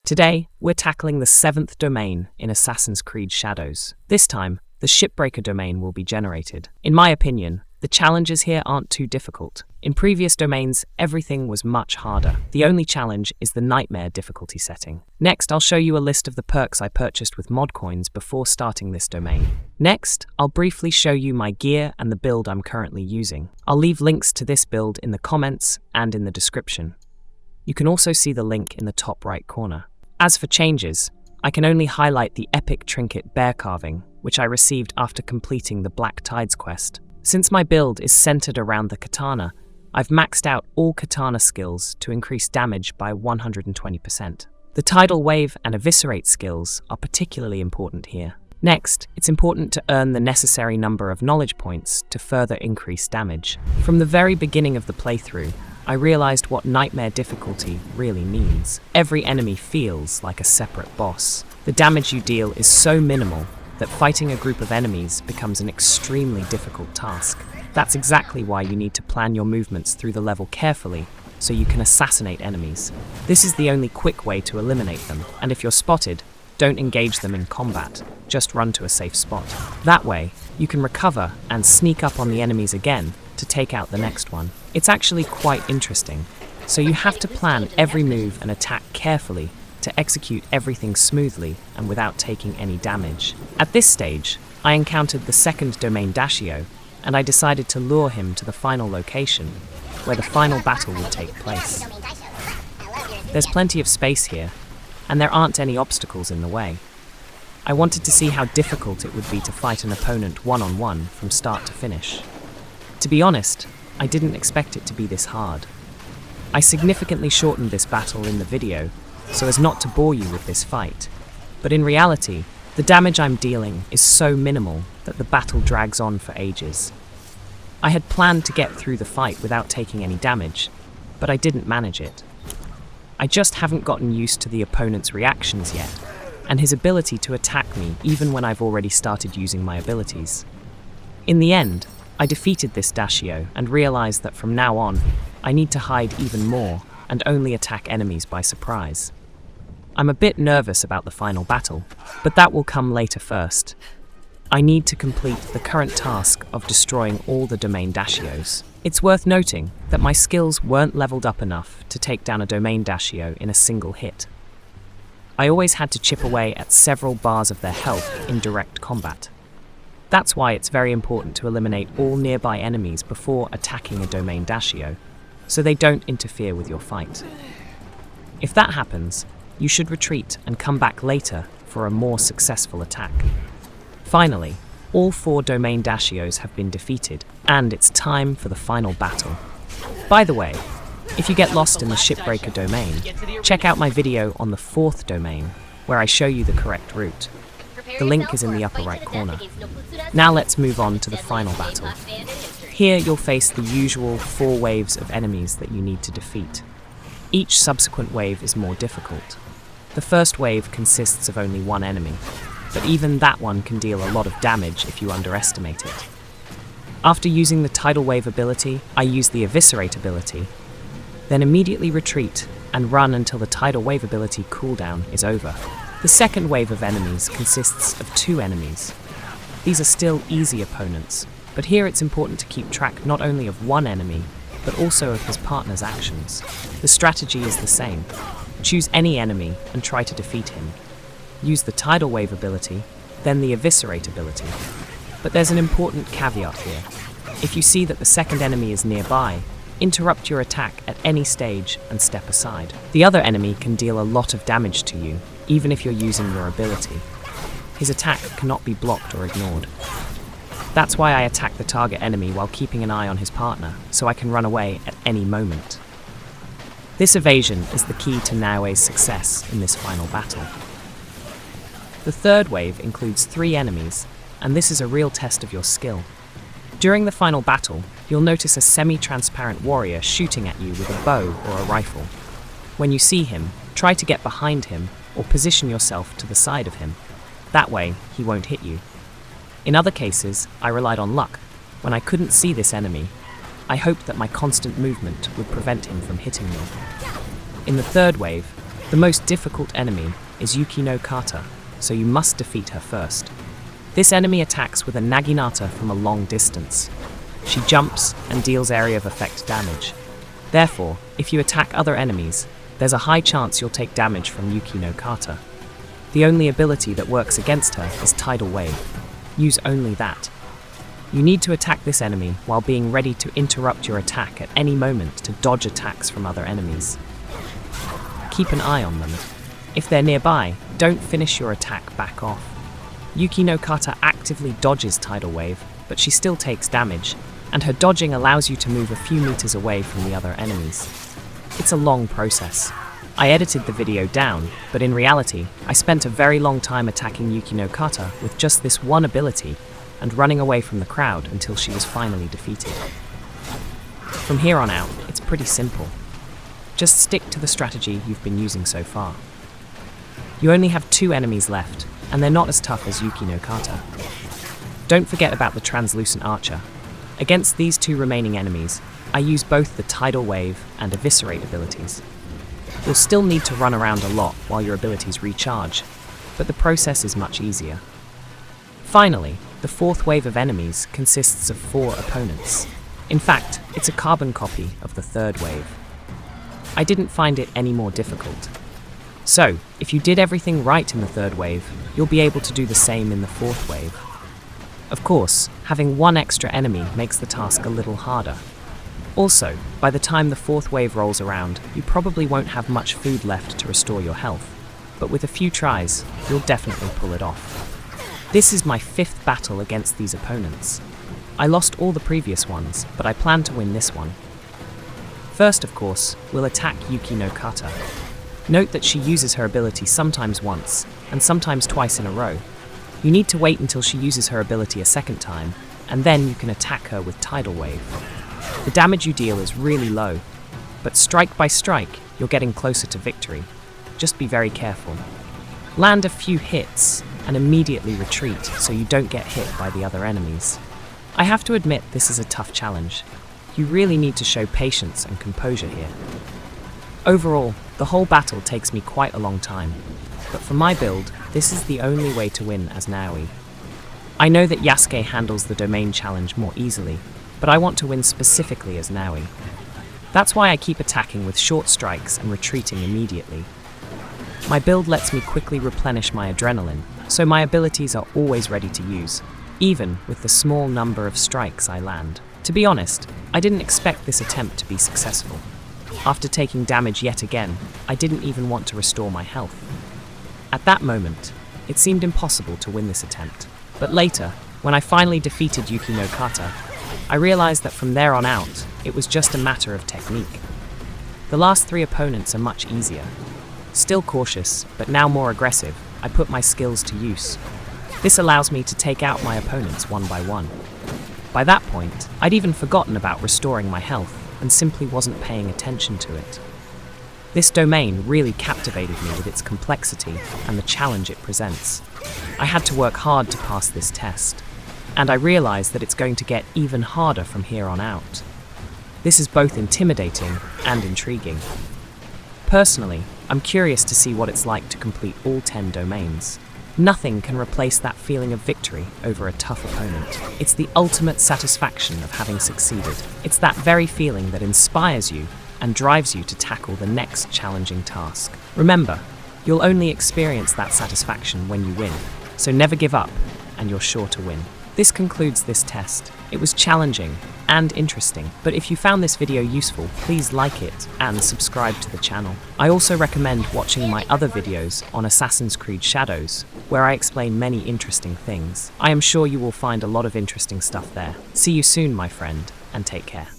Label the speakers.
Speaker 1: Today, we're tackling the 7th domain in Assassin's Creed Shadows. This time, the Shipbreaker Domain will be generated. In my opinion, the challenges here aren't too difficult. In previous domains, everything was much harder. The only challenge is the Nightmare difficulty setting. Next, I'll show you a list of the perks I purchased with mod coins before starting this domain. Next, I'll briefly show you my gear and the build I'm currently using. I'll leave links to this build in the comments and in the description. You can also see the link in the top right corner. As for changes, I can only highlight the epic trinket bear carving, which I received after completing the Black Tides quest. Since my build is centered around the katana, I've maxed out all katana skills to increase damage by 120%. The tidal wave and eviscerate skills are particularly important here. Next, it's important to earn the necessary number of knowledge points to further increase damage. From the very beginning of the playthrough, I realized what Nightmare difficulty really means. Every enemy feels like a separate boss. The damage you deal is so minimal that fighting a group of enemies becomes an extremely difficult task. That's exactly why you need to plan your movements through the level carefully so you can assassinate enemies. This is the only quick way to eliminate them, and if you're spotted, don't engage them in combat, just run to a safe spot. That way, you can recover and sneak up on the enemies again to take out the next one. It's actually quite interesting, so you have to plan every move and attack carefully to execute everything smoothly and without taking any damage. At this stage, I encountered the 2nd domain Dashio, and I decided to lure him to the final location, where the final battle would take place. There's plenty of space here, and there aren't any obstacles in the way. I wanted to see how difficult it would be to fight an opponent one-on-one from start to finish. To be honest, I didn't expect it to be this hard. I significantly shortened this battle in the video so as not to bore you with this fight, but in reality, the damage I'm dealing is so minimal that the battle drags on for ages. I had planned to get through the fight without taking any damage, but I didn't manage it. I just haven't gotten used to the opponent's reactions yet, and his ability to attack me even when I've already started using my abilities. In the end, I defeated this Dashio and realized that from now on, I need to hide even more and only attack enemies by surprise. I'm a bit nervous about the final battle, but that will come later first. I need to complete the current task of destroying all the domain Dashios. It's worth noting that my skills weren't leveled up enough to take down a domain Dashio in a single hit. I always had to chip away at several bars of their health in direct combat. That's why it's very important to eliminate all nearby enemies before attacking a domain Dashio, so they don't interfere with your fight. If that happens, you should retreat and come back later for a more successful attack. Finally, all 4 domain Dashios have been defeated, and it's time for the final battle. By the way, if you get lost in the Shipbreaker Domain, check out my video on the 4th domain, where I show you the correct route. The link is in the upper right corner. Now let's move on to the final battle. Here you'll face the usual 4 waves of enemies that you need to defeat. Each subsequent wave is more difficult. The first wave consists of only 1 enemy, but even that one can deal a lot of damage if you underestimate it. After using the tidal wave ability, I use the eviscerate ability, then immediately retreat and run until the tidal wave ability cooldown is over. The second wave of enemies consists of 2 enemies. These are still easy opponents, but here it's important to keep track not only of 1 enemy, but also of his partner's actions. The strategy is the same. Choose any enemy and try to defeat him. Use the tidal wave ability, then the eviscerate ability. But there's an important caveat here. If you see that the second enemy is nearby, interrupt your attack at any stage and step aside. The other enemy can deal a lot of damage to you, even if you're using your ability. His attack cannot be blocked or ignored. That's why I attack the target enemy while keeping an eye on his partner, so I can run away at any moment. This evasion is the key to Naoe's success in this final battle. The third wave includes 3 enemies, and this is a real test of your skill. During the final battle, you'll notice a semi-transparent warrior shooting at you with a bow or a rifle. When you see him, try to get behind him or position yourself to the side of him. That way, he won't hit you. In other cases, I relied on luck. When I couldn't see this enemy, I hoped that my constant movement would prevent him from hitting me. In the third wave, The most difficult enemy is Yuki no Kata, so you must defeat her first. This enemy attacks with a Naginata from a long distance. She jumps and deals area of effect damage. Therefore, if you attack other enemies, there's a high chance you'll take damage from Yuki no Kata. The only ability that works against her is Tidal Wave. Use only that. You need to attack this enemy while being ready to interrupt your attack at any moment to dodge attacks from other enemies. Keep an eye on them. If they're nearby, don't finish your attack back off. Yuki no Kata actively dodges Tidal Wave, but she still takes damage, and her dodging allows you to move a few meters away from the other enemies. It's a long process. I edited the video down, but in reality, I spent a very long time attacking Yuki no Kata with just this one ability and running away from the crowd until she was finally defeated. From here on out, it's pretty simple. Just stick to the strategy you've been using so far. You only have 2 enemies left, and they're not as tough as Yuki no Kata. Don't forget about the Translucent Archer. Against these 2 remaining enemies, I use both the Tidal Wave and Eviscerate abilities. You'll still need to run around a lot while your abilities recharge, but the process is much easier. Finally, the 4th wave of enemies consists of 4 opponents. In fact, it's a carbon copy of the 3rd wave. I didn't find it any more difficult. So, if you did everything right in the 3rd wave, you'll be able to do the same in the 4th wave. Of course, having 1 extra enemy makes the task a little harder. Also, by the time the 4th wave rolls around, you probably won't have much food left to restore your health, but with a few tries, you'll definitely pull it off. This is my 5th battle against these opponents. I lost all the previous ones, but I plan to win this one. First, of course, we'll attack Yuki no Kata. Note that she uses her ability sometimes once, and sometimes twice in a row. You need to wait until she uses her ability a second time, and then you can attack her with Tidal Wave. The damage you deal is really low, but strike by strike, you're getting closer to victory. Just be very careful. Land a few hits, and immediately retreat so you don't get hit by the other enemies. I have to admit this is a tough challenge. You really need to show patience and composure here. Overall, the whole battle takes me quite a long time, but for my build, this is the only way to win as Naoe. I know that Yasuke handles the domain challenge more easily, but I want to win specifically as Naoe. That's why I keep attacking with short strikes and retreating immediately. My build lets me quickly replenish my adrenaline, so my abilities are always ready to use, even with the small number of strikes I land. To be honest, I didn't expect this attempt to be successful. After taking damage yet again, I didn't even want to restore my health. At that moment, it seemed impossible to win this attempt. But later, when I finally defeated Yuki no Kata, I realized that from there on out, it was just a matter of technique. The last 3 opponents are much easier. Still cautious, but now more aggressive, I put my skills to use. This allows me to take out my opponents one by one. By that point, I'd even forgotten about restoring my health and simply wasn't paying attention to it. This domain really captivated me with its complexity and the challenge it presents. I had to work hard to pass this test, and I realized that it's going to get even harder from here on out. This is both intimidating and intriguing. Personally, I'm curious to see what it's like to complete all 10 domains. Nothing can replace that feeling of victory over a tough opponent. It's the ultimate satisfaction of having succeeded. It's that very feeling that inspires you and drives you to tackle the next challenging task. Remember, you'll only experience that satisfaction when you win, so never give up, and you're sure to win. This concludes this test. It was challenging and interesting, but if you found this video useful, please like it and subscribe to the channel. I also recommend watching my other videos on Assassin's Creed Shadows, where I explain many interesting things. I am sure you will find a lot of interesting stuff there. See you soon, my friend, and take care.